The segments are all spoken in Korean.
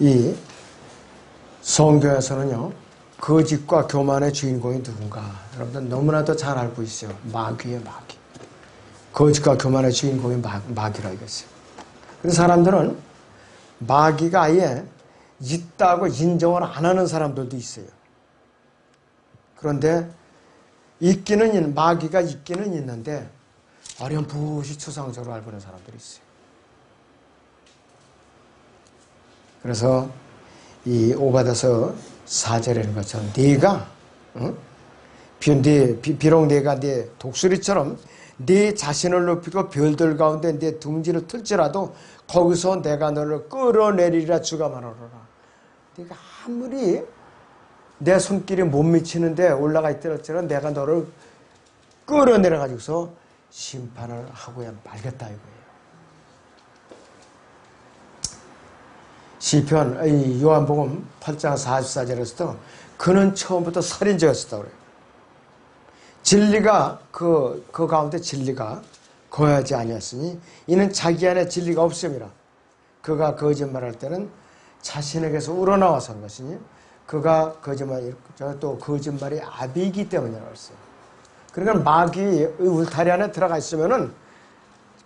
이 성경에서는요, 거짓과 교만의 주인공이 누군가 여러분들 너무나도 잘 알고 있어요. 마귀예요, 마귀. 거짓과 교만의 주인공이 마귀라 이거죠. 그래서 사람들은 마귀가 아예 있다고 인정을 안 하는 사람들도 있어요. 그런데 마귀가 있기는 있는데 어렴풋이 추상적으로 알고 있는 사람들이 있어요. 그래서 이 오바다서 4절에는 것처럼 네가 비록 네가 네 독수리처럼 네 자신을 높이고 별들 가운데 네 둥지를 틀지라도 거기서 내가 너를 끌어내리라 주가 말하노라. 네가 아무리 내 손길이 못 미치는데 올라가 있더라도 내가 너를 끌어내려 가지고서 심판을 하고야 말겠다 이거예요. 시편 요한복음 8장 44절에서도 그는 처음부터 살인자였었다고 그래요. 진리가 그 가운데 진리가 거하지 아니었으니 이는 자기 안에 진리가 없음이라. 그가 거짓말할 때는 자신에게서 우러나와서 하는 것이니 그가 또 거짓말이 압이기 때문이라고 했어요. 그러니까 마귀의 울타리 안에 들어가 있으면은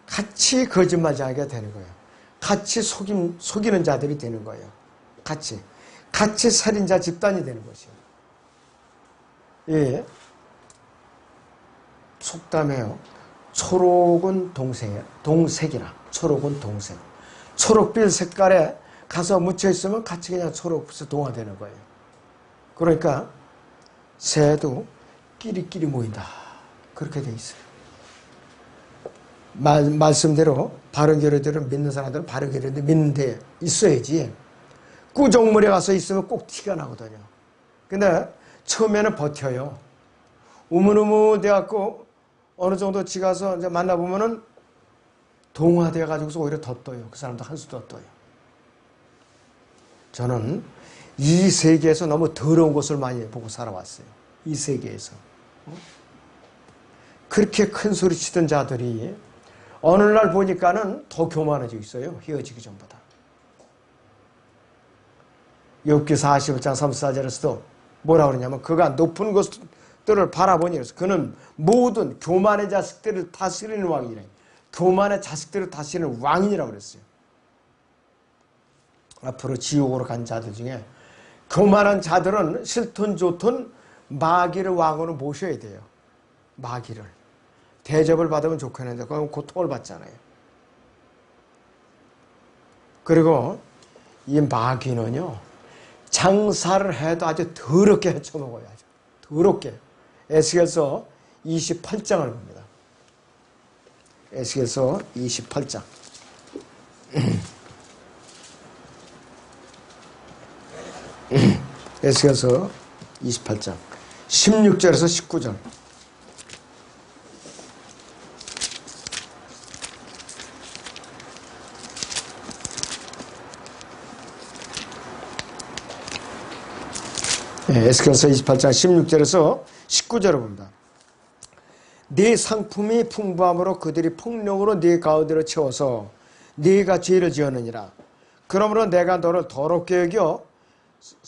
같이 거짓말하게 되는 거예요. 같이 속이는 자들이 되는 거예요. 같이 살인자 집단이 되는 것이에요. 예. 속담해요. 초록은 동색이라. 초록은 동색. 초록빛 색깔에 가서 묻혀있으면 같이 그냥 초록빛에 동화되는 거예요. 그러니까 새도 끼리끼리 모인다. 그렇게 돼 있어요. 말씀대로 바른 교리들을 믿는 사람들은 바른 교리를 믿는 데 있어야지. 꾸정물에 가서 있으면 꼭 티가 나거든요. 근데 처음에는 버텨요. 우물우물 돼갖고 어느 정도 지가서 이제 만나보면은 동화되어 가지고서 오히려 더 떠요. 그 사람도 한 수 더 떠요. 저는 이 세계에서 너무 더러운 것을 많이 보고 살아왔어요. 이 세계에서. 그렇게 큰 소리 치던 자들이 어느 날 보니까는 더 교만해지고 있어요. 헤어지기 전보다. 욥기 41장 34절에서도 뭐라 그러냐면 그가 높은 것들을 바라보니 그는 모든 교만의 자식들을 다스리는 왕이라. 교만의 자식들을 다스리는 왕이라고 그랬어요. 앞으로 지옥으로 간 자들 중에 교만한 자들은 싫든 좋든 마귀를 왕으로 모셔야 돼요. 마귀를. 대접을 받으면 좋겠는데 그건 고통을 받잖아요. 그리고 이 마귀는요. 장사를 해도 아주 더럽게 헤쳐먹어요. 아주 더럽게. 에스겔서 28장을 봅니다. 에스겔서 28장. 에스겔서 28장 16절에서 19절. 에스겔서 28장 16절에서 19절을 봅니다. 네 상품이 풍부함으로 그들이 폭력으로 네 가운데로 채워서 네가 죄를 지었느니라. 그러므로 내가 너를 더럽게 여겨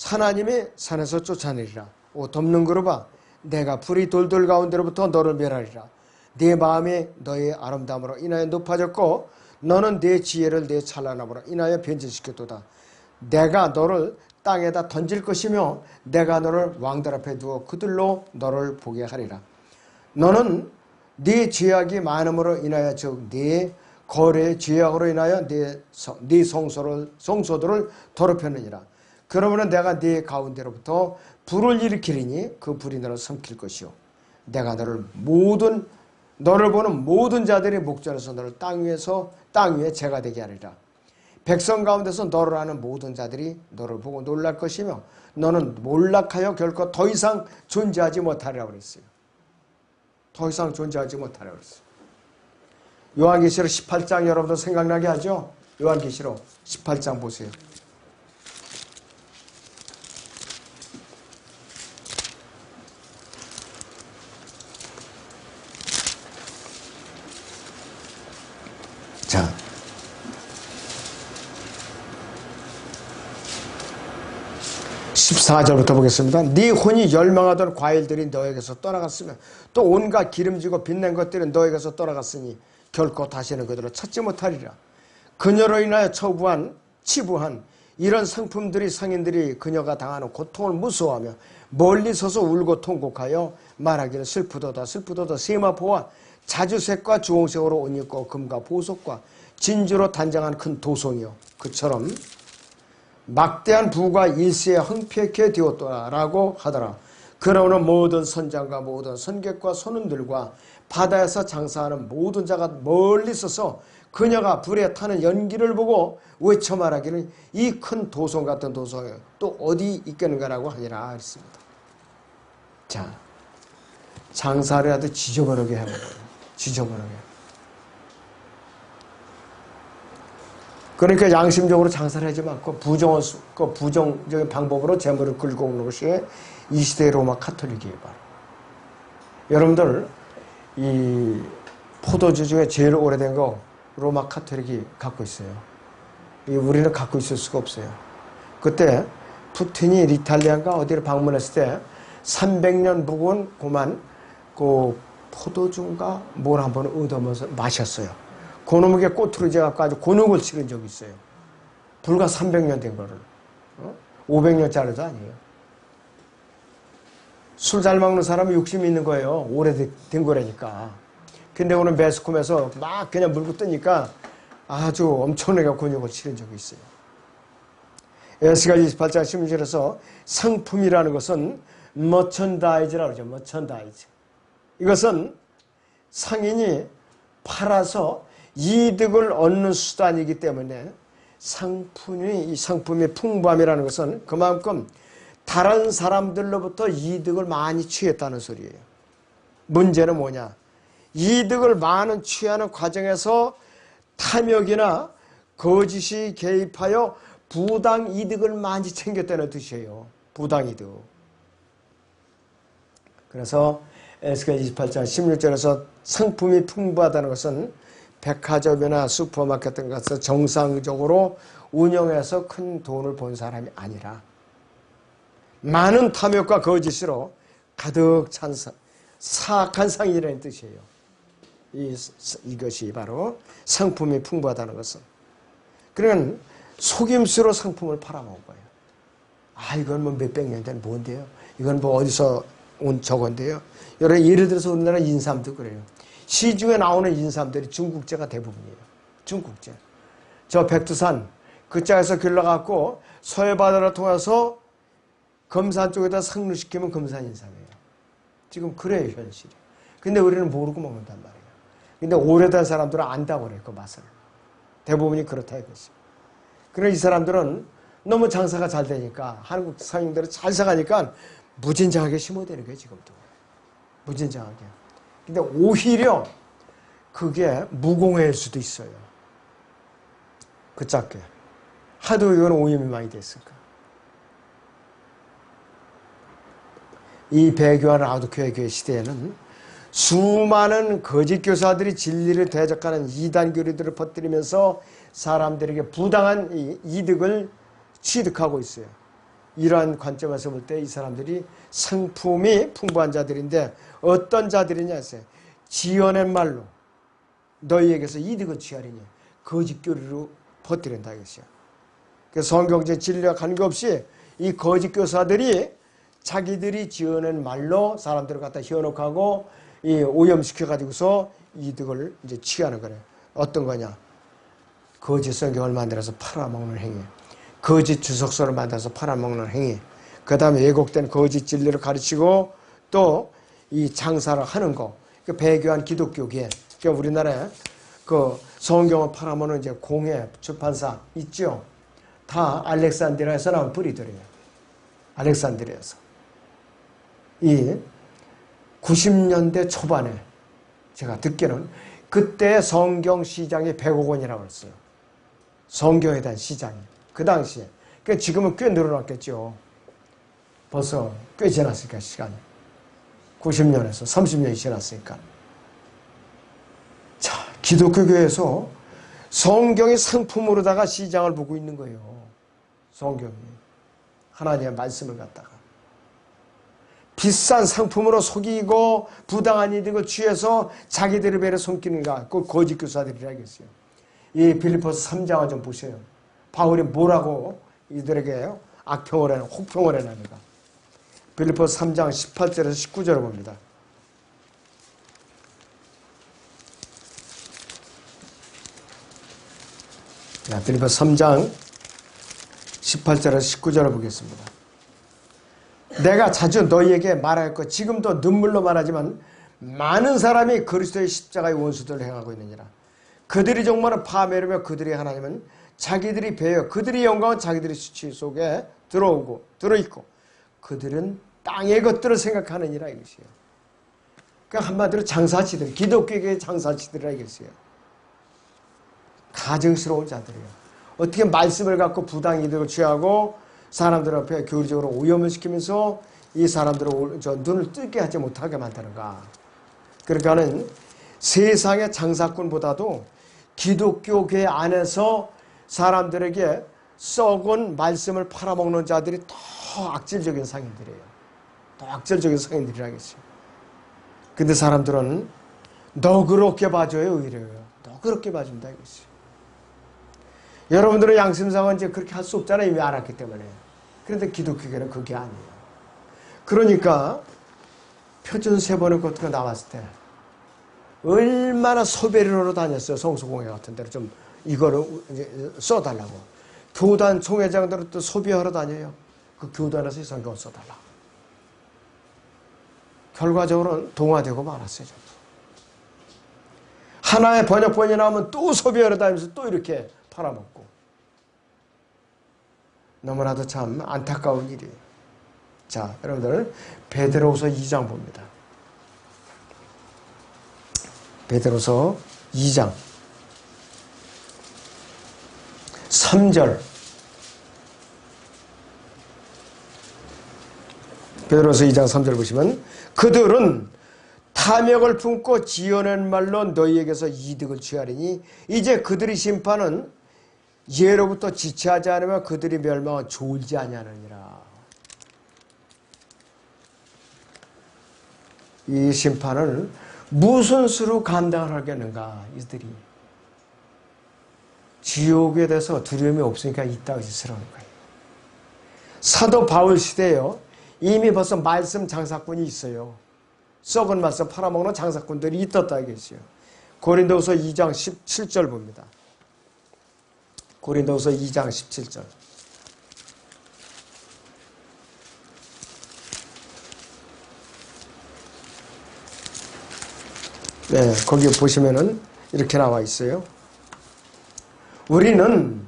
하나님이 산에서 쫓아내리라. 옷 덮는 그루바 내가 불이 돌돌 가운데로부터 너를 멸하리라. 네 마음이 너의 아름다움으로 인하여 높아졌고 너는 네 지혜를 네 찬란함으로 인하여 변질시켰도다. 내가 너를 땅에다 던질 것이며 내가 너를 왕들 앞에 두어 그들로 너를 보게 하리라. 너는 네 죄악이 많음으로 인하여 즉 네 거래의 죄악으로 인하여 네 성소들을 더럽혔느니라. 그러므로 내가 네 가운데로부터 불을 일으키리니 그 불이 너를 삼킬 것이요 내가 너를 보는 모든 자들의 목전에서 너를 땅 위에 재가 되게 하리라. 백성 가운데서 너를 아는 모든 자들이 너를 보고 놀랄 것이며 너는 몰락하여 결코 더 이상 존재하지 못하리라고 그랬어요. 더 이상 존재하지 못하리라고 그랬어요. 요한계시록 18장 여러분들 생각나게 하죠? 요한계시록 18장 보세요. 자, 14절부터 보겠습니다. 네 혼이 열망하던 과일들이 너에게서 떠나갔으면 또 온갖 기름지고 빛낸 것들은 너에게서 떠나갔으니 결코 다시는 그들을 찾지 못하리라. 그녀로 인하여 치부한 이런 상품들이 상인들이 그녀가 당하는 고통을 무서워하며 멀리 서서 울고 통곡하여 말하기를 슬프도다 슬프도다 세마포와 자주색과 주홍색으로 옷 입고 금과 보석과 진주로 단장한 큰 도송이요 그처럼 막대한 부가 일시에 황폐케 되었더라라고 하더라. 그러므로 모든 선장과 모든 선객과 손님들과 바다에서 장사하는 모든 자가 멀리 서서 그녀가 불에 타는 연기를 보고 외쳐 말하기를 이 큰 도성 같은 도성이 또 어디 있겠는가라고 하니라 했습니다. 자, 장사를 하도 지저분하게 해버려요. 지저분하게. 그러니까 양심적으로 장사를 하지 않고 부정적인 방법으로 재물을 끌고 오는 것이 이 시대의 로마 카톨릭이에요. 바로. 여러분들 이 포도주 중에 제일 오래된 거 로마 카톨릭이 갖고 있어요. 우리는 갖고 있을 수가 없어요. 그때 푸틴이 이탈리아인가 어디를 방문했을 때 300년 묵은 그만 그 포도주인가 뭘 한번 얻어먹어서 마셨어요. 그놈에게 꼬투리제 갖고 아주 곤혹을 치른 적이 있어요. 불과 300년 된 거를. 500년짜리도 아니에요. 술 잘 먹는 사람은 욕심이 있는 거예요. 오래된 거라니까. 근데 오늘 매스컴에서 막 그냥 물고 뜨니까 아주 엄청나게 곤욕을 치른 적이 있어요. 에스겔 28장 16절에서 상품이라는 것은 머천다이즈라고 그러죠. 머천다이즈. 이것은 상인이 팔아서 이득을 얻는 수단이기 때문에 이 상품의 풍부함이라는 것은 그만큼 다른 사람들로부터 이득을 많이 취했다는 소리예요. 문제는 뭐냐? 이득을 많이 취하는 과정에서 탐욕이나 거짓이 개입하여 부당 이득을 많이 챙겼다는 뜻이에요. 부당 이득. 그래서 에스겔 28장 16절에서 상품이 풍부하다는 것은 백화점이나 슈퍼마켓 같은 것을 정상적으로 운영해서 큰 돈을 번 사람이 아니라 많은 탐욕과 거짓으로 가득 찬 사악한 상인이라는 뜻이에요. 이것이 바로 상품이 풍부하다는 것은. 그러면 속임수로 상품을 팔아먹은 거예요. 아, 이건 뭐 몇백 년 된 뭔데요? 이건 뭐 어디서 온 저건데요? 여러분, 예를 들어서 우리나라 인삼도 그래요. 시중에 나오는 인삼들이 중국제가 대부분이에요. 중국제. 저 백두산 그쪽에서 길러갖고 서해바다를 통해서 금산 쪽에다 상륙시키면 금산 인삼이에요. 지금 그래요, 현실이. 근데 우리는 모르고 먹는단 말이에요. 근데 오래된 사람들은 안다고 그래요, 그 맛을. 대부분이 그렇다 이거지. 그래서 이 사람들은 너무 장사가 잘 되니까, 한국 상인들은 잘 사가니까 무진장하게 심어대는 거예요, 지금도. 무진장하게. 근데 오히려 그게 무공해일 수도 있어요. 그 작게. 하도 이건 오염이 많이 됐으니까. 이 배교와 라우드케아 시대에는 수많은 거짓 교사들이 진리를 대적하는 이단 교리들을 퍼뜨리면서 사람들에게 부당한 이득을 취득하고 있어요. 이러한 관점에서 볼 때 이 사람들이 상품이 풍부한 자들인데 어떤 자들이냐 했어요. 지어낸 말로 너희에게서 이득을 취하리니 거짓 교리로 퍼뜨린다 이것이야. 그래서 성경적 진리와 관계없이 이 거짓 교사들이 자기들이 지어낸 말로 사람들을 갖다 현혹하고 이 오염시켜가지고서 이득을 이제 취하는 거래요. 어떤 거냐? 거짓 성경을 만들어서 팔아먹는 행위. 거짓 주석서를 만들어서 팔아먹는 행위. 그 다음에 왜곡된 거짓 진리를 가르치고 또 이 장사를 하는 거. 그 배교한 기독교계. 그러니까 우리나라에 그 성경을 팔아먹는 이제 공예 출판사 있죠? 다 알렉산드리아에서 나온 뿌리들이에요. 알렉산드리아에서. 이 90년대 초반에 제가 듣기는 그때 성경 시장이 100억 원이라고 했어요. 성경에 대한 시장이. 그 당시에. 그러니까 지금은 꽤 늘어났겠죠. 벌써 꽤 지났으니까 시간이. 90년에서 30년이 지났으니까. 자, 기독교교에서 성경이 상품으로다가 시장을 보고 있는 거예요. 성경이. 하나님의 말씀을 갖다가 비싼 상품으로 속이고 부당한 이득을 취해서 자기들의 배를 숨기는가? 그 거짓 교사들이라겠어요. 이 빌립보서 3장을 좀 보세요. 바울이 뭐라고 이들에게 악평을 해나 혹평을 해나는가? 빌립보서 3장 18절에서 19절을 봅니다. 자, 빌립보서 3장 18절에서 19절을 보겠습니다. 내가 자주 너희에게 말하였고 지금도 눈물로 말하지만 많은 사람이 그리스도의 십자가의 원수들을 행하고 있느니라. 그들이 종말은 파멸이며 그들의 하나님은 자기들이 배여 그들의 영광은 자기들의 수치 속에 들어있고 그들은 땅의 것들을 생각하느니라 이것이에요. 그러니까 한마디로 장사치들, 기독교계의 장사치들이라 이것이에요. 가증스러운 자들이에요. 어떻게 말씀을 갖고 부당 이득을 취하고 사람들 앞에 교리적으로 오염을 시키면서 이 사람들을 눈을 뜨게 하지 못하게 만드는가. 그러니까는 세상의 장사꾼보다도 기독교계 안에서 사람들에게 썩은 말씀을 팔아먹는 자들이 더 악질적인 상인들이에요. 더 악질적인 상인들이라겠어요. 근데 사람들은 너그럽게 봐줘요. 오히려요. 너그럽게 봐준다 이것이. 여러분들은 양심상은 이제 그렇게 할 수 없잖아요. 이미 알았기 때문에. 그런데 기독교계는 그게 아니에요. 그러니까 표준 3번의 것가 나왔을 때 얼마나 소배리로 다녔어요. 성수공회 같은 데로 좀 이거를 써달라고. 교단 총회장들은 또 소비하러 다녀요. 그 교단에서 이 성경을 써달라고. 결과적으로는 동화되고 말았어요. 전부. 하나의 번역본이 나오면 또 소비하러 다니면서 또 이렇게 팔아먹고. 너무나도 참 안타까운 일이에요. 자, 여러분들 베드로후서 2장 봅니다. 베드로후서 2장 3절. 베드로후서 2장 3절 보시면 그들은 탐욕을 품고 지어낸 말로 너희에게서 이득을 취하리니 이제 그들의 심판은 예로부터 지체하지 않으면 그들이 멸망은 졸지 아니하느니라. 이 심판을 무슨 수로 감당을 하겠는가 이들이. 지옥에 대해서 두려움이 없으니까 있다고 짓으라는 거예요. 사도 바울 시대에요. 이미 벌써 말씀 장사꾼이 있어요. 썩은 말씀 팔아먹는 장사꾼들이 있었다 이것이요. 고린도후서 2장 17절 봅니다. 고린도후서 2장 17절. 네, 거기 보시면은 이렇게 나와 있어요. 우리는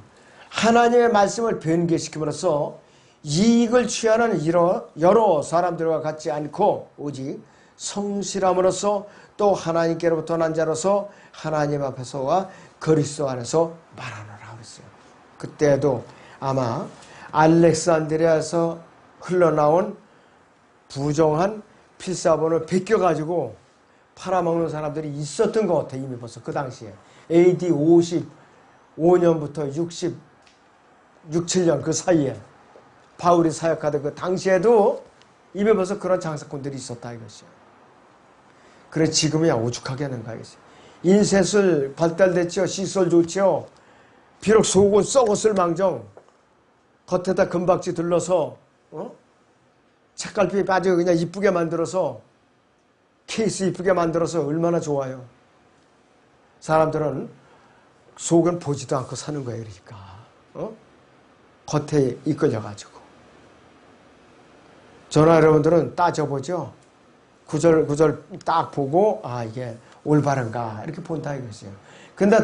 하나님의 말씀을 변개시킴으로써 이익을 취하는 여러 사람들과 같지 않고 오직 성실함으로써 또 하나님께로부터 난 자로서 하나님 앞에서와 그리스도 안에서 말하노라 그랬어요. 그때도 아마 알렉산드리아에서 흘러나온 부정한 필사본을 베껴가지고 팔아먹는 사람들이 있었던 것 같아요. 이미 벌써 그 당시에 AD 55년부터 66, 7년 그 사이에 바울이 사역하던 그 당시에도 이미 벌써 그런 장사꾼들이 있었다 이것이요. 그래 지금이야 오죽하게 하는가 이것이. 인쇄술 발달됐죠. 시설 좋죠. 비록 속은 썩었을 망정 겉에다 금박지 둘러서 책갈피 빠지고 그냥 이쁘게 만들어서 케이스 이쁘게 만들어서 얼마나 좋아요. 사람들은 속은 보지도 않고 사는 거예요. 그러니까 겉에 이끌려가지고. 저나 여러분들은 따져보죠. 구절 딱 보고 아 이게 올바른가 이렇게 본다 이것이에요. 근데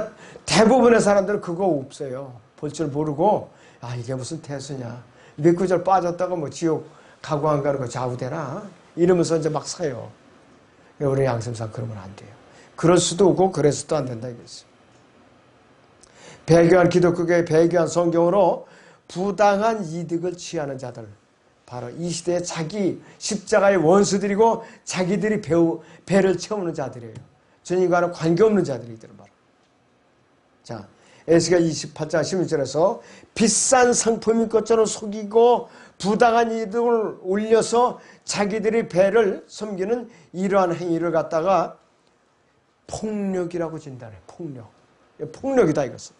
대부분의 사람들은 그거 없어요. 볼 줄 모르고 아 이게 무슨 태수냐. 몇 구절 빠졌다가 뭐 지옥 가고 안 가는 거 좌우되나 이러면서 이제 막 사요. 우리 양심상 그러면 안 돼요. 그럴 수도 없고 그래서도 안 된다 이거죠. 배교한 기독교계의 배교한 성경으로 부당한 이득을 취하는 자들 바로 이 시대에 자기 십자가의 원수들이고 자기들이 배를 채우는 자들이에요. 주님과는 관계없는 자들이들은 바로. 자, 에스겔 28장 16절에서 비싼 상품인 것처럼 속이고 부당한 이득을 올려서 자기들의 배를 섬기는 이러한 행위를 갖다가 폭력이라고 진단해. 폭력. 폭력이다 이것은.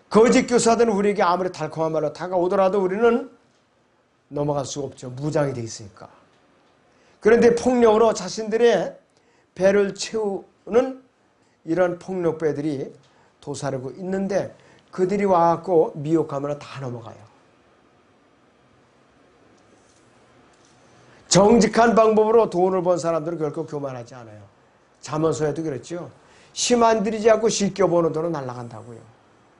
거짓 교사들은 우리에게 아무리 달콤한 말로 다가오더라도 우리는 넘어갈 수가 없죠. 무장이 되어 있으니까. 그런데 폭력으로 자신들의 배를 채우는 이런 폭력배들이 도사리고 있는데 그들이 와갖고 미혹하면 다 넘어가요. 정직한 방법으로 돈을 번 사람들은 결코 교만하지 않아요. 잠언서에도 그랬죠. 힘 안 들이지 않고 쉽게 버는 돈은 날아간다고요.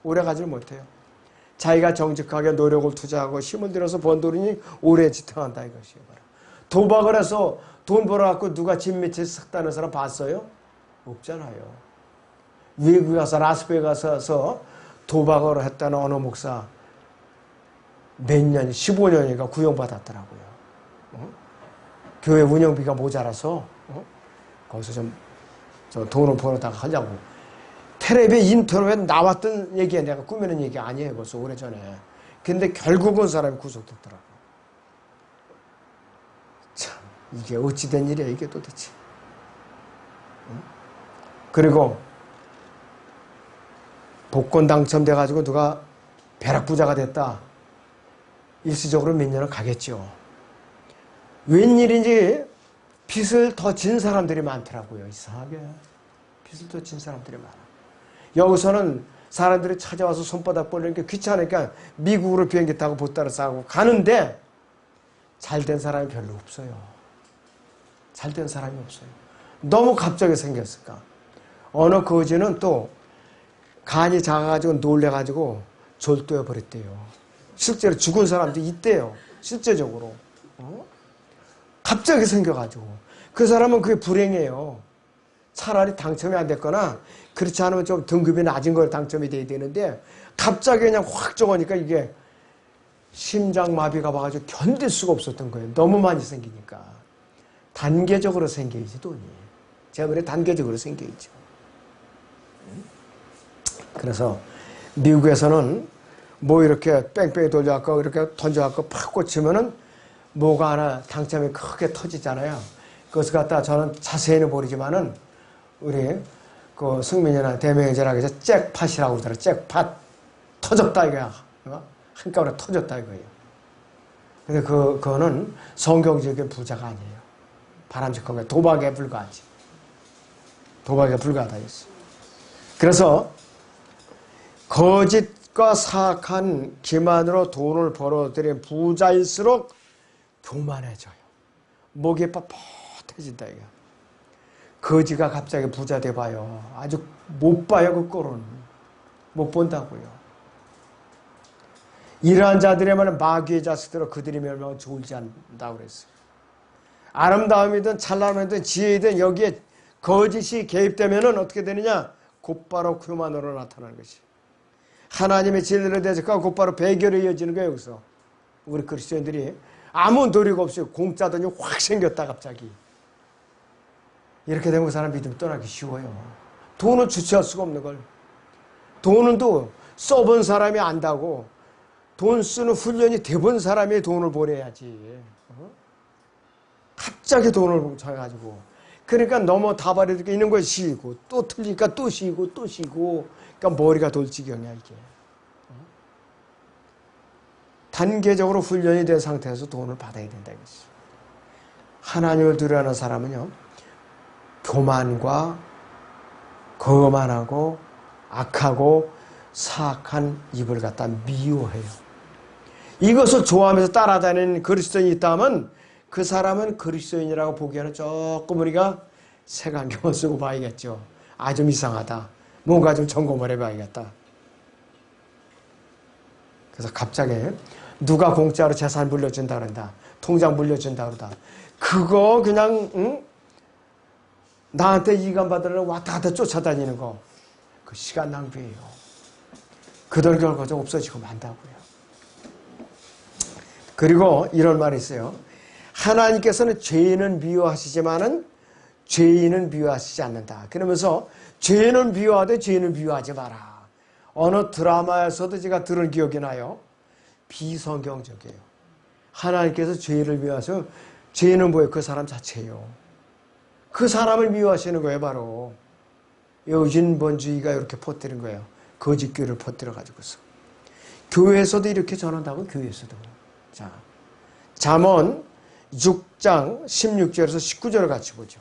오래가지 못해요. 자기가 정직하게 노력을 투자하고 힘을 들여서 번 돈이 오래 지탱한다 이것이에요. 도박을 해서 돈 벌어갖고 누가 집 밑에 삭다는 사람 봤어요? 없잖아요. 외국에 가서 라스베가스에서 도박을 했다는 어느 목사 몇 년, 15년인가 구형받았더라고요. 교회 운영비가 모자라서 거기서 좀 돈을 벌어다가 하려고. 텔레비에 인터넷에 나왔던 얘기야. 내가 꾸미는 얘기 아니에요. 벌써 오래전에. 근데 결국은 사람이 구속됐더라고. 참 이게 어찌된 일이야 이게 도대체. 그리고 복권 당첨돼가지고 누가 벼락부자가 됐다. 일시적으로 몇 년은 가겠죠. 웬일인지 빚을 더 진 사람들이 많더라고요. 이상하게. 빚을 더 진 사람들이 많아. 여기서는 사람들이 찾아와서 손바닥 벌리는 게 귀찮으니까 미국으로 비행기 타고 보따리 싸고 가는데 잘된 사람이 별로 없어요. 잘된 사람이 없어요. 너무 갑자기 생겼을까. 어느 거지는 또 간이 작아가지고 놀래가지고 졸도해 버렸대요. 실제로 죽은 사람도 있대요. 실제적으로. 갑자기 생겨가지고. 그 사람은 그게 불행해요. 차라리 당첨이 안 됐거나 그렇지 않으면 좀 등급이 낮은 걸 당첨이 돼야 되는데 갑자기 그냥 확 적으니까 이게 심장마비가 와가지고 견딜 수가 없었던 거예요. 너무 많이 생기니까. 단계적으로 생겨야지 돈이. 제가 그래 단계적으로 생겨야죠. 그래서 미국에서는 뭐 이렇게 뺑뺑이 돌려갖고 이렇게 던져갖고 팍 꽂히면은 뭐가 하나 당첨이 크게 터지잖아요. 그것을 갖다 저는 자세히는 모르지만은 우리 그 승민이나 대명제라고 해서 잭팟이라고 그러더라고요. 잭팟. 터졌다 이거야. 한꺼번에 터졌다 이거예요. 근데 그거는 성경적인 부자가 아니에요. 바람직한 거예요. 도박에 불과하지. 도박에 불과하다 했어. 그래서 거짓과 사악한 기만으로 돈을 벌어들인 부자일수록 교만해져요. 목이 뻣뻣해진다 이거. 거지가 갑자기 부자 돼봐요. 아주 못 봐요. 그 꼴은. 못 본다고요. 이러한 자들의 말은 마귀의 자식들로 그들이 멸망은 좋을지 않다고 그랬어요. 아름다움이든 찬란함이든 지혜이든 여기에 거짓이 개입되면 어떻게 되느냐? 곧바로 교만으로 나타나는 것이. 하나님의 진리를 대적하고 곧바로 배교로 이어지는 거예요. 여기서. 우리 그리스도인들이 아무 노력 없이 공짜더니 확 생겼다 갑자기. 이렇게 되면 그 사람 믿음 떠나기 쉬워요. 돈을 주체할 수가 없는 걸. 돈은 또 써본 사람이 안다고. 돈 쓰는 훈련이 돼본 사람이 돈을 보내야지. 갑자기 돈을 줘가지고. 그러니까 너무 다발이 있는 걸 쉬고 또 틀리니까 또 쉬고 또 쉬고. 그러니까 머리가 돌 지경이야 이게. 단계적으로 훈련이 된 상태에서 돈을 받아야 된다 이것이. 하나님을 두려워하는 사람은요. 교만과 거만하고 악하고 사악한 입을 갖다 미워해요. 이것을 좋아하면서 따라다니는 그리스도인이 있다면 그 사람은 그리스도인이라고 보기에는 조금 우리가 색안경을 쓰고 봐야겠죠. 아, 좀 이상하다. 뭔가 좀 점검을 해봐야겠다. 그래서 갑자기 누가 공짜로 재산 물려준다 그런다. 통장 물려준다 그러다. 그거 그냥 나한테 이감 받으려고 왔다 갔다 쫓아다니는 거. 그 시간 낭비예요. 그들 결과적 없어지고 만다고요. 그리고 이런 말이 있어요. 하나님께서는 죄인은 미워하시지만은 죄인은 미워하시지 않는다. 그러면서 죄인은 미워하되 죄인은 미워하지 마라. 어느 드라마에서도 제가 들은 기억이 나요. 비성경적이에요. 하나님께서 죄를 미워하셔. 죄는 뭐예요? 그 사람 자체예요. 그 사람을 미워하시는 거예요. 바로 여진본주의가 이렇게 퍼뜨린 거예요. 거짓교를 퍼뜨려가지고서. 교회에서도 이렇게 전한다고. 교회에서도. 자, 잠언 6장 16절에서 19절을 같이 보죠.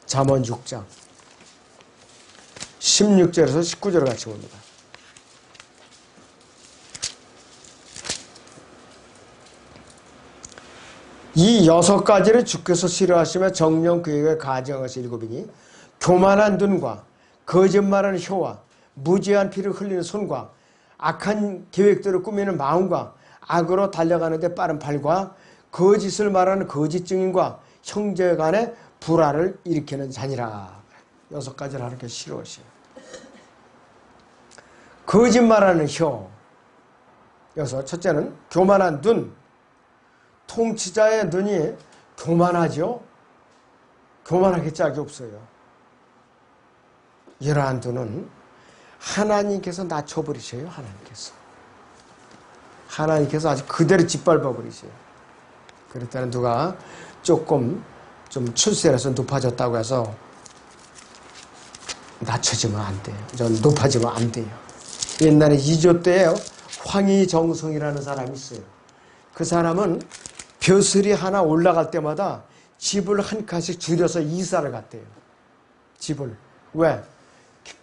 잠언 6장 16절에서 19절을 같이 봅니다. 이 6가지를 주께서 싫어하시며 정령 그에게 가정하신 7이니 교만한 눈과 거짓말하는 혀와 무지한 피를 흘리는 손과 악한 계획들을 꾸미는 마음과 악으로 달려가는데 빠른 팔과 거짓을 말하는 거짓 증인과 형제 간의 불화를 일으키는 자니라. 6가지를 하나님께 싫어하시요. 거짓말하는 혀. 여기서 첫째는 교만한 눈. 통치자의 눈이 교만하죠. 교만하게 짝이 없어요. 이러한 눈은 하나님께서 낮춰버리셔요. 하나님께서 아주 그대로 짓밟아버리세요. 그랬더니 누가 조금 좀 출세해서 높아졌다고 해서 낮춰지면 안 돼요. 전 높아지면 안 돼요. 옛날에 2조 때에 황희정성이라는 사람이 있어요. 그 사람은 벼슬이 하나 올라갈 때마다 집을 한 칸씩 줄여서 이사를 갔대요. 집을. 왜?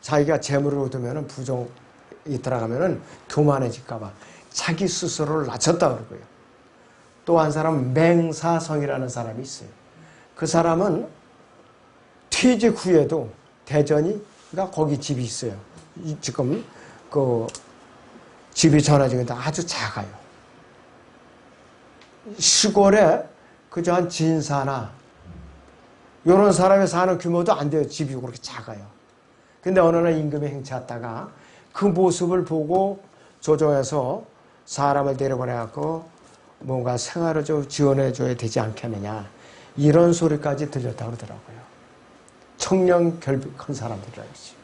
자기가 재물을 얻으면 부정이 들어가면 교만해질까봐 자기 스스로를 낮췄다 그러고요. 또 한 사람은 맹사성이라는 사람이 있어요. 그 사람은 퇴직 후에도 대전이가 거기 집이 있어요. 지금 그 집이 전화중인데 아주 작아요. 시골에 그저 한 진사나 이런 사람이 사는 규모도 안 돼요. 집이 그렇게 작아요. 근데 어느 날 임금이 행차했다가 그 모습을 보고 조정해서 사람을 데려보내갖고 뭔가 생활을 좀 지원해줘야 되지 않겠느냐 이런 소리까지 들렸다고 그러더라고요. 청렴결백한 사람들이라고요.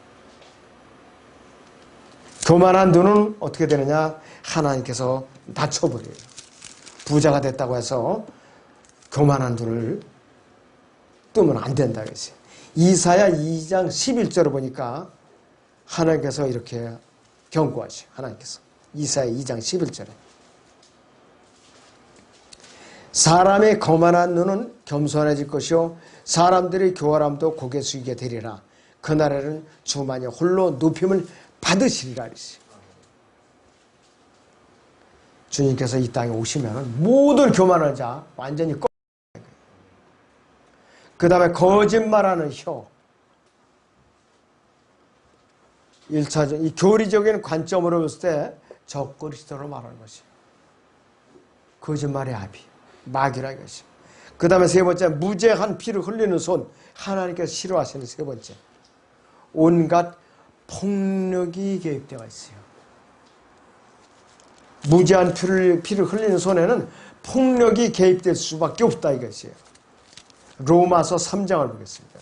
교만한 눈은 어떻게 되느냐? 하나님께서 낮춰버려요. 부자가 됐다고 해서 교만한 눈을 뜨면 안 된다 그랬어요. 이사야 2장 11절을 보니까 하나님께서 이렇게 경고하셔요. 하나님께서 이사야 2장 11절에 사람의 거만한 눈은 겸손해질 것이요 사람들의 교활함도 고개 숙이게 되리라. 그날에는 주만이 홀로 높임을 받으시리라 그랬어요. 주님께서 이 땅에 오시면 모든 교만한 자 완전히 꺼. 그 다음에 거짓말하는 혀. 1차적, 이 교리적인 관점으로 봤을 때 적그리스도로 말하는 것이에요. 거짓말의 아비, 마귀라 이것이에요. 그 다음에 세 번째, 무죄한 피를 흘리는 손. 하나님께서 싫어하시는 세 번째. 온갖 폭력이 개입되어 있어요. 무죄한 피를 흘리는 손에는 폭력이 개입될 수밖에 없다 이것이에요. 로마서 3장을 보겠습니다.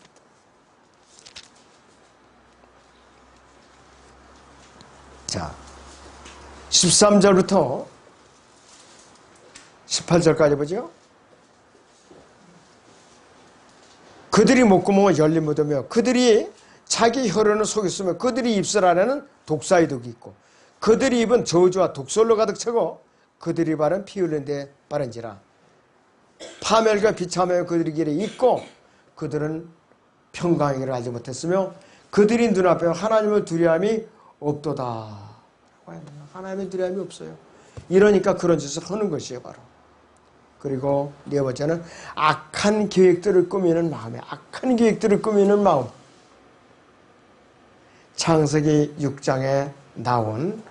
자, 13절부터 18절까지 보죠. 그들이 목구멍을 열린 묻으며 그들이 자기 혀로는 속였으며 그들이 입술 안에는 독사의 독이 있고 그들이 입은 저주와 독설로 가득 차고 그들이 발은 피 흘린 데 바른지라. 파멸과 비참하여 그들의 길에 있고 그들은 평강이기를 알지 못했으며 그들이 눈앞에 하나님을 두려움이 없도다. 하나님의 두려움이 없어요. 이러니까 그런 짓을 하는 것이에요. 바로. 그리고 네 번째는 악한 계획들을 꾸미는 마음에 악한 계획들을 꾸미는 마음. 창세기 6장에 나온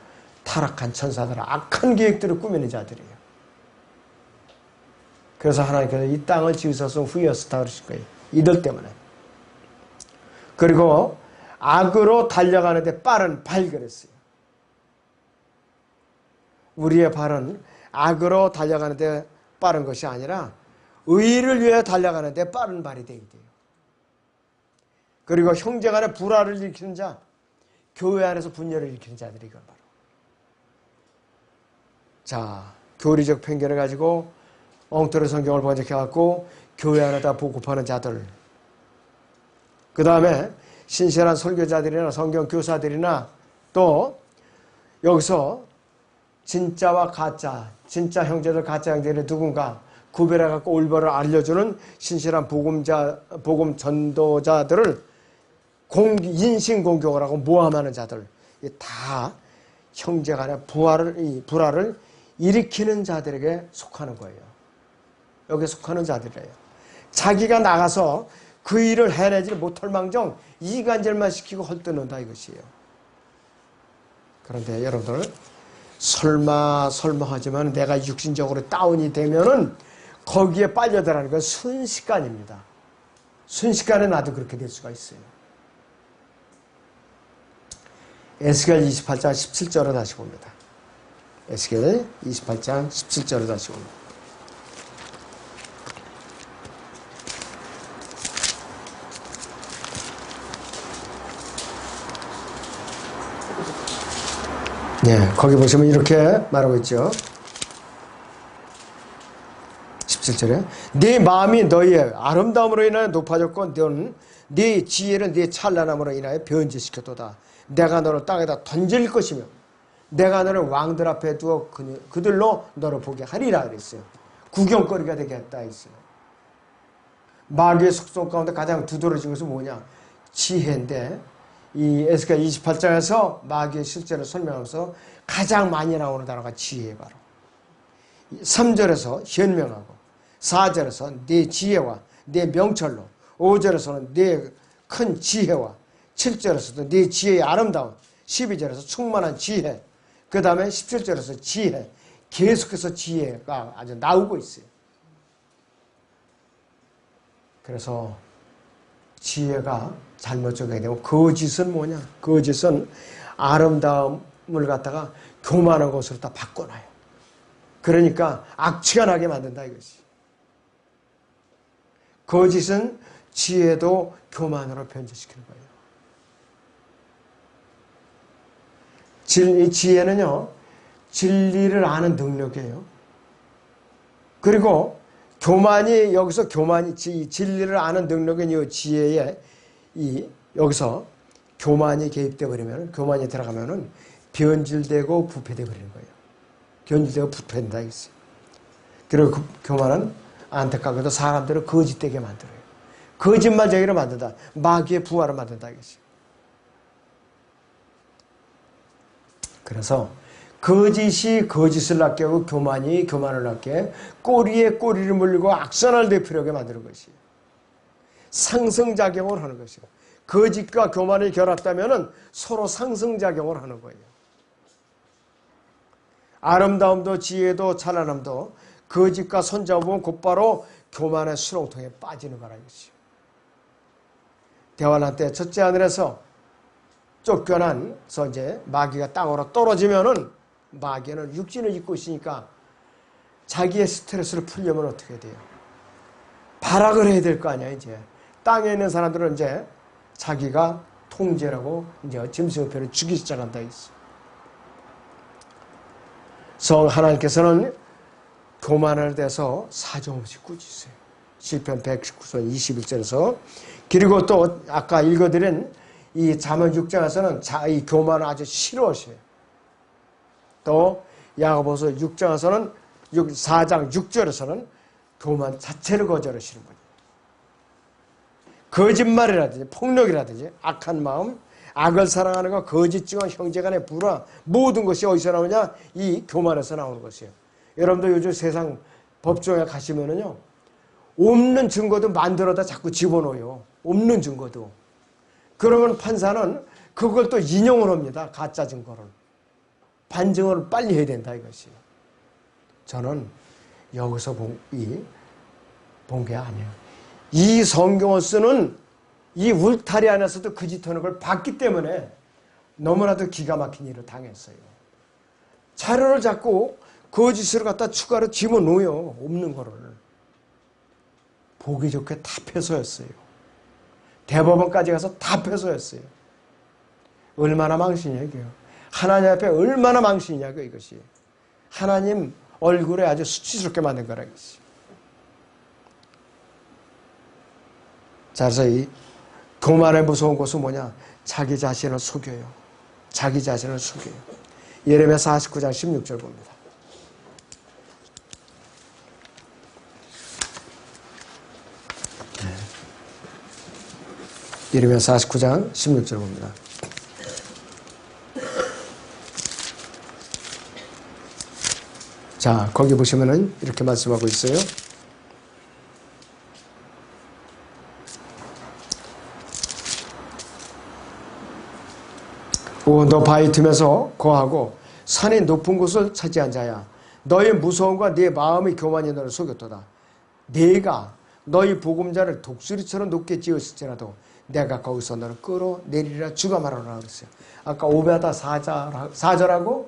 타락한 천사들은 악한 계획들을 꾸미는 자들이에요. 그래서 하나님께서 이 땅을 지으셔서 후회하셨다 그러실 거예요. 이들 때문에. 그리고 악으로 달려가는데 빠른 발 그랬어요. 우리의 발은 악으로 달려가는데 빠른 것이 아니라 의를 위해 달려가는데 빠른 발이 되어야 돼요. 그리고 형제간의 불화를 일으키는 자, 교회 안에서 분열을 일으키는 자들이 이건 바로. 자, 교리적 편견을 가지고 엉터리 성경을 번역해갖고 교회 안에다 보급하는 자들. 그 다음에 신실한 설교자들이나 성경 교사들이나 또 여기서 진짜와 가짜, 진짜 형제들, 가짜 형제들 누군가 구별해갖고 올바를 알려주는 신실한 복음 전도자들을 인신 공격을 하고 모함하는 자들, 다 형제간의 불화를 일으키는 자들에게 속하는 거예요. 여기에 속하는 자들이에요. 자기가 나가서 그 일을 해내지 못할 망정 이간질만 시키고 헐뜯는다 이것이에요. 그런데 여러분들 설마 하지만 내가 육신적으로 다운이 되면은 거기에 빨려들어가는 건 순식간입니다. 순식간에 나도 그렇게 될 수가 있어요. 에스겔 28장 17절을 다시 봅니다. 에스겔 28장 17절을 다시 봅니다. 네, 거기 보시면 이렇게 말하고 있죠. 17절에 네 마음이 너희의 아름다움으로 인하여 높아졌고 너는 네 지혜를 네 찬란함으로 인하여 변질시켰도다. 내가 너를 땅에다 던질 것이며 내가 너를 왕들 앞에 두어 그들로 너를 보게 하리라 그랬어요. 구경거리가 되게 했다 했어요. 마귀의 속성 가운데 가장 두드러진 것은 뭐냐? 지혜인데 이 에스겔 28장에서 마귀의 실제를 설명하면서 가장 많이 나오는 단어가 지혜에 바로 3절에서 현명하고 4절에서 네 지혜와 네 명철로 5절에서는 네 큰 지혜와 7절에서도 네 지혜의 아름다움 12절에서 충만한 지혜 그 다음에 17절에서 지혜 계속해서 지혜가 아주 나오고 있어요. 그래서 지혜가 잘못 적용이 되면 거짓은 뭐냐? 거짓은 아름다움을 갖다가 교만한 것으로 다 바꿔놔요. 그러니까 악취가 나게 만든다 이것이. 거짓은 지혜도 교만으로 변질시키는 거예요. 지혜는요, 진리를 아는 능력이에요. 그리고 교만이, 여기서 교만이, 진리를 아는 능력은 이 지혜에, 여기서 교만이 개입되어 버리면, 교만이 들어가면은 변질되고 부패되어 버리는 거예요. 변질되고 부패된다 이거어요. 그리고 그 교만은 안타깝게도 사람들을 거짓되게 만들어요. 거짓말쟁이로 만든다. 마귀의 부하로 만든다 이것이에요. 그래서 거짓이 거짓을 낳게 하고 교만이 교만을 낳게 해 꼬리에 꼬리를 물리고 악선을 되풀이하게 만드는 것이에요. 상승작용을 하는 것이에요. 거짓과 교만이 결합되면 서로 상승작용을 하는 거예요. 아름다움도 지혜도 찬란함도 거짓과 손잡으면 곧바로 교만의 수렁통에 빠지는 거라 이것이요. 대환란 때 첫째 하늘에서 쫓겨난서 이제 마귀가 땅으로 떨어지면은 마귀는 육신을 입고 있으니까 자기의 스트레스를 풀려면 어떻게 돼요? 발악을 해야 될 거 아니야 이제. 땅에 있는 사람들은 이제 자기가 통제라고 이제 짐승표를 죽이기 시작한다 했어. 성 하나님께서는 교만을 대해서 사정없이 꾸짖으세요. 시편 119편 21절에서 그리고 또 아까 읽어드린 이 잠언 6장에서는 이 교만을 아주 싫어하셔요. 또 야고보서 6장에서는 4장 6절에서는 교만 자체를 거절하시는 거예요. 거짓말이라든지 폭력이라든지 악한 마음, 악을 사랑하는 것, 거짓 증언, 형제간의 불화 모든 것이 어디서 나오냐? 이 교만에서 나오는 것이에요. 여러분들 요즘 세상 법정에 가시면은요 없는 증거도 만들어다 자꾸 집어넣어요. 없는 증거도. 그러면 판사는 그걸 또 인용을 합니다. 가짜 증거를. 반증을 빨리 해야 된다 이것이. 저는 여기서 본 게 아니에요. 이 성경을 쓰는 이 울타리 안에서도 거짓하는 걸 봤기 때문에 너무나도 기가 막힌 일을 당했어요. 자료를 잡고 거짓을 갖다 추가로 집어넣어요. 없는 거를. 보기 좋게 다 패소했어요. 대법원까지 가서 다 패소했어요. 얼마나 망신이냐 이게요. 하나님 앞에 얼마나 망신이냐고 이것이. 하나님 얼굴에 아주 수치스럽게 만든 거라 이것이. 자, 그래서 이 교만의 무서운 것은 뭐냐? 자기 자신을 속여요. 자기 자신을 속여요. 예레미야 49장 16절 봅니다. 예레미야 49장 16절 봅니다. 자, 거기 보시면은 이렇게 말씀하고 있어요. 오, 너 바위 틈에서 거하고 산의 높은 곳을 차지한 자야. 너의 무서움과 네 마음의 교만이 너를 속였도다. 네가 너희 보금자를 독수리처럼 높게 지었을지라도 내가 거기서 너를 끌어내리라 주가 말하노라 그랬어요. 아까 오베다 4절하고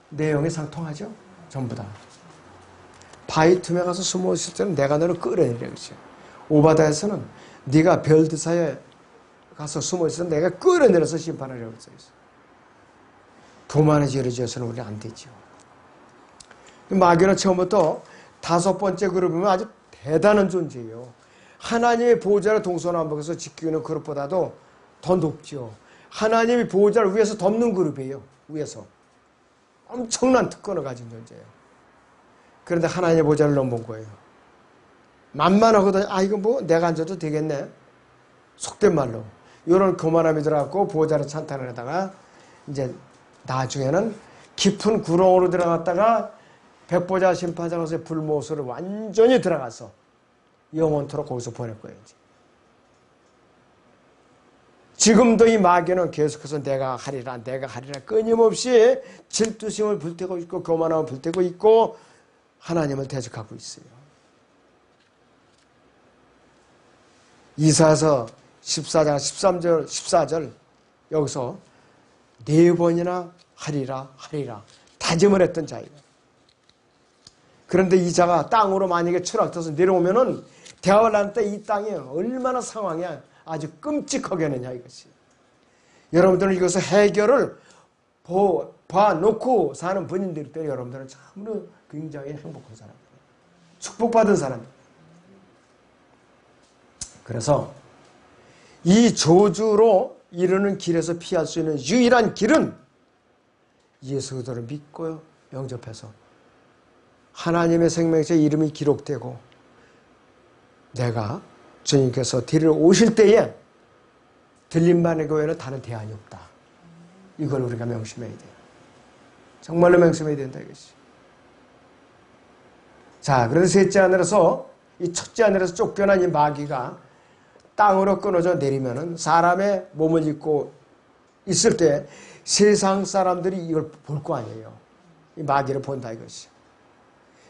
내용이 상통하죠. 전부 다. 바위 틈에 가서 숨어 있을 때는 내가 너를 끌어내리라 그랬어요. 오바다에서는 네가 별들 사이에 가서 숨어 있을 때 내가 끌어내려서 심판하려고 그랬어요. 교만의 죄를 지어서는 우리 안 되죠. 마귀는 처음부터 5번째 그룹이면 아주 대단한 존재예요. 하나님의 보호자를 동서남북에서 지키는 그룹보다도 더 높죠. 하나님의 보호자를 위에서 덮는 그룹이에요. 위에서. 엄청난 특권을 가진 존재예요. 그런데 하나님의 보호자를 넘본 거예요. 만만하거든요. 아, 이거 뭐 내가 앉아도 되겠네. 속된 말로. 이런 교만함이 들어갔고 보호자를 찬탄을 하다가 이제 나중에는 깊은 구렁으로 들어갔다가 백보자 심판장에서 불못으로 완전히 들어가서 영원토록 거기서 보낼 거예요. 지금도 이 마귀는 계속해서 내가 하리라 끊임없이 질투심을 불태고 있고 교만함을 불태고 있고 하나님을 대적하고 있어요. 이사야서 14장 13절 14절 여기서 4번이나 하리라 다짐을 했던 자예요. 그런데 이 자가 땅으로 만약에 추락해서 내려오면은 대화를 나눌 때 이 땅이 얼마나 상황이 아주 끔찍하겠느냐 이것이. 여러분들은 이것을 해결을 봐놓고 사는 분인들 때문에 여러분들은 참으로 굉장히 행복한 사람들, 축복받은 사람들. 그래서 이 저주로 이르는 길에서 피할 수 있는 유일한 길은 예수 그리스도를 믿고 영접해서 하나님의 생명체 이름이 기록되고 내가 주님께서 데리러 오실 때에 들림반의 교회는 다른 대안이 없다. 이걸 우리가 명심해야 돼요. 정말로 명심해야 된다 이것이. 자, 그런데 셋째 하늘에서 이 첫째 하늘에서 쫓겨난 이 마귀가 땅으로 끊어져 내리면은 사람의 몸을 입고 있을 때 세상 사람들이 이걸 볼 거 아니에요. 이 마귀를 본다 이것이.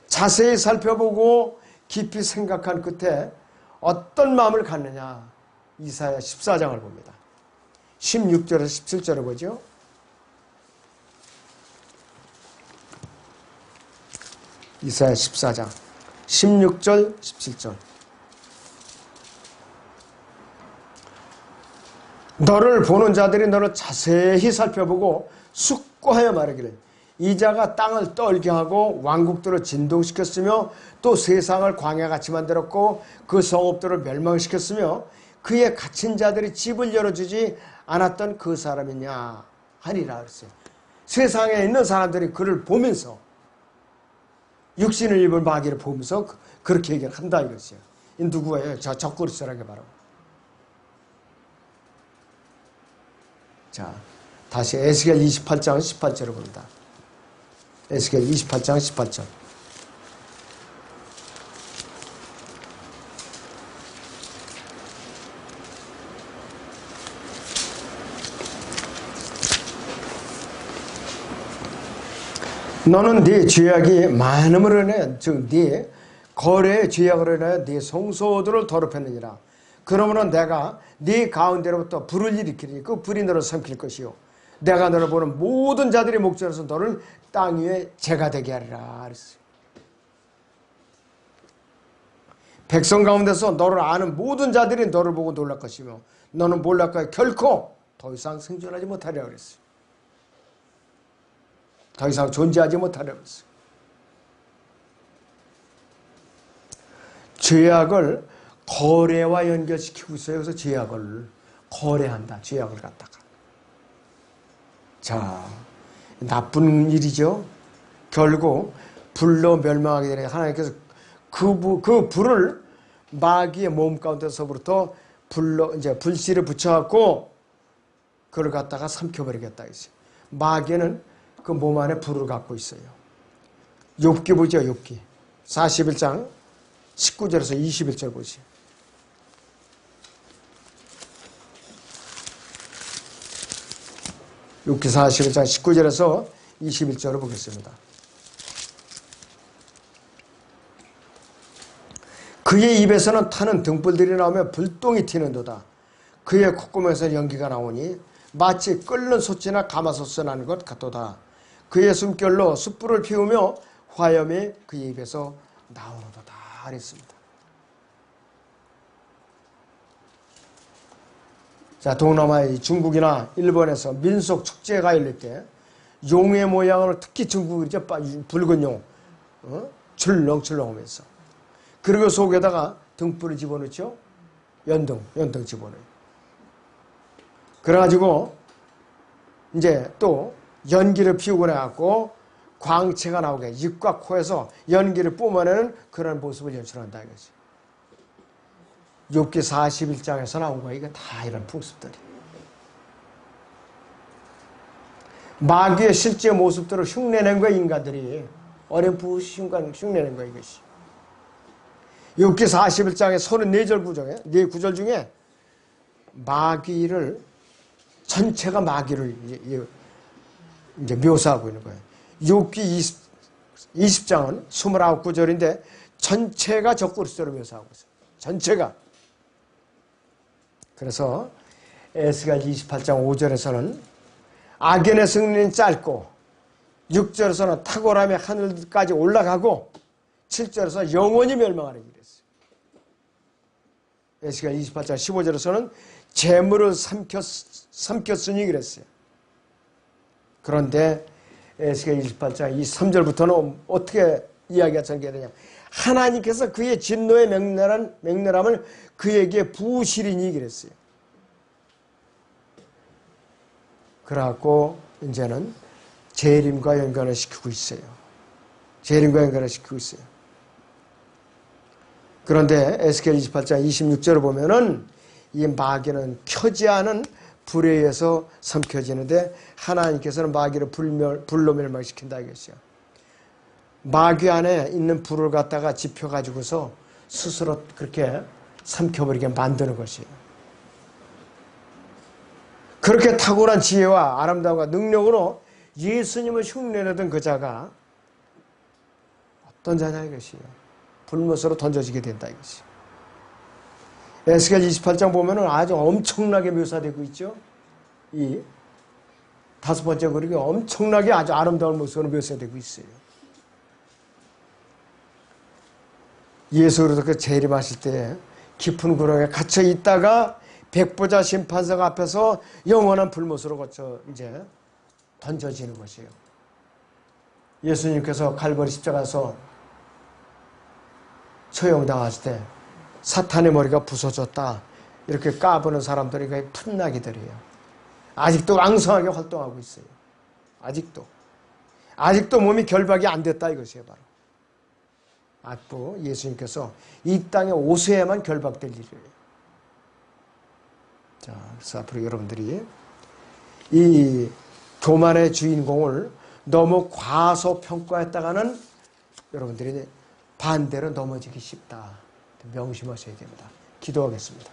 자세히 살펴보고 깊이 생각한 끝에 어떤 마음을 갖느냐. 이사야 14장을 봅니다. 16절에서 17절을 보죠. 이사야 14장 16절 17절. 너를 보는 자들이 너를 자세히 살펴보고 숙고하여 말하기를 이 자가 땅을 떨게 하고 왕국들을 진동시켰으며 또 세상을 광야같이 만들었고 그 성읍들을 멸망시켰으며 그의 갇힌 자들이 집을 열어주지 않았던 그 사람이냐 하니라 그랬어요. 세상에 있는 사람들이 그를 보면서 육신을 입은 마귀를 보면서 그렇게 얘기를 한다 이것이에요. 이 누구예요? 저 적그리스도라게 바로. 자, 다시 에스겔 28장 18절을 봅니다. 에스겔 28장 18절. 너는 네 죄악이 많음으로 인해 즉 네 거래의 죄악으로 인해 네 성소들을 더럽혔느니라. 그러므로 내가 네 가운데로부터 불을 일으키니 그 불이 너를 삼킬 것이요 내가 너를 보는 모든 자들의 목전에서 너를 땅 위에 재가 되게 하리라 그랬어요. 백성 가운데서 너를 아는 모든 자들이 너를 보고 놀랄 것이며 너는 몰랄 거야. 결코 더 이상 생존하지 못하려고 그랬어요. 더 이상 존재하지 못하려고 그랬어요. 죄악을 거래와 연결시키고 있어요. 그래서 죄악을 거래한다. 죄악을 갖다가. 자, 나쁜 일이죠. 결국 불로 멸망하게 되는 하나님께서 그 불을 마귀의 몸 가운데서부터 불로 이제 불씨를 붙여갖고 그걸 갖다가 삼켜버리겠다 했어요. 마귀는 그 몸 안에 불을 갖고 있어요. 욥기 보죠. 욥기 41장 19절에서 21절 보시죠. 욥기 41장 19절에서 21절을 보겠습니다. 그의 입에서는 타는 등불들이 나오며 불똥이 튀는도다. 그의 콧구멍에서 연기가 나오니 마치 끓는 솥이나 가마솥이 나는 것 같도다. 그의 숨결로 숯불을 피우며 화염이 그의 입에서 나오는도다 그랬습니다. 자, 동남아의 중국이나 일본에서 민속 축제가 열릴 때 용의 모양으로 특히 중국이죠. 붉은 용 출렁출렁하면서 그리고 속에다가 등불을 집어넣죠. 연등 집어넣어요. 그래가지고 이제 또 연기를 피우고 나갖고 광채가 나오게 입과 코에서 연기를 뿜어내는 그런 모습을 연출한다 이거지. 욥기 41장에서 나온 거야. 이거 다 이런 풍습들이. 마귀의 실제 모습들을 흉내낸 거야. 인간들이. 어렴풋이 흉내낸 거야 이것이. 욥기 41장의 34절 구절에, 4구절 중에 마귀를, 전체가 마귀를 이제 묘사하고 있는 거예요. 욥기 20장은 29구절인데 전체가 적그리스도를 묘사하고 있어요. 전체가. 그래서 에스겔 28장 5절에서는 악인의 승리는 짧고 6절에서는 탁월함이 하늘까지 올라가고 7절에서 영원히 멸망하는 일이었어요. 에스겔 28장 15절에서는 재물을 삼켰으니 그랬어요. 그런데 에스겔 28장 23절부터는 어떻게 이야기가 전개되냐. 하나님께서 그의 진노의 맹렬함을 그에게 부으시리니 그랬어요. 그래갖고 이제는 재림과 연관을 시키고 있어요. 재림과 연관을 시키고 있어요. 그런데 에스겔 28장 26절을 보면은 이 마귀는 켜지 않은 불에 의해서 삼켜지는데 하나님께서는 마귀를 불로 멸망시킨다 이것이요. 마귀 안에 있는 불을 갖다가 지펴가지고서 스스로 그렇게 삼켜버리게 만드는 것이에요. 그렇게 탁월한 지혜와 아름다움과 능력으로 예수님을 흉내내던 그 자가 어떤 자냐 이것이에요. 불못으로 던져지게 된다 이것이. 에스겔 28장 보면은 아주 엄청나게 묘사되고 있죠. 이 5번째 그림이 엄청나게 아주 아름다운 모습으로 묘사되고 있어요. 예수 그리스도가 재림하실 때 깊은 구렁에 갇혀 있다가 백보자 심판석 앞에서 영원한 불못으로 거쳐 이제 던져지는 것이에요. 예수님께서 갈보리 십자가에서 처형당했을 때 사탄의 머리가 부서졌다 이렇게 까부는 사람들이 거의 풋나기들이에요. 아직도 왕성하게 활동하고 있어요. 아직도 몸이 결박이 안 됐다 이것이에요. 바로 아직도 예수님께서 이 땅에 오셔야만 결박될 일이에요. 자, 그래서 앞으로 여러분들이 이 교만의 주인공을 너무 과소평가했다가는 여러분들이 반대로 넘어지기 쉽다. 명심하셔야 됩니다. 기도하겠습니다.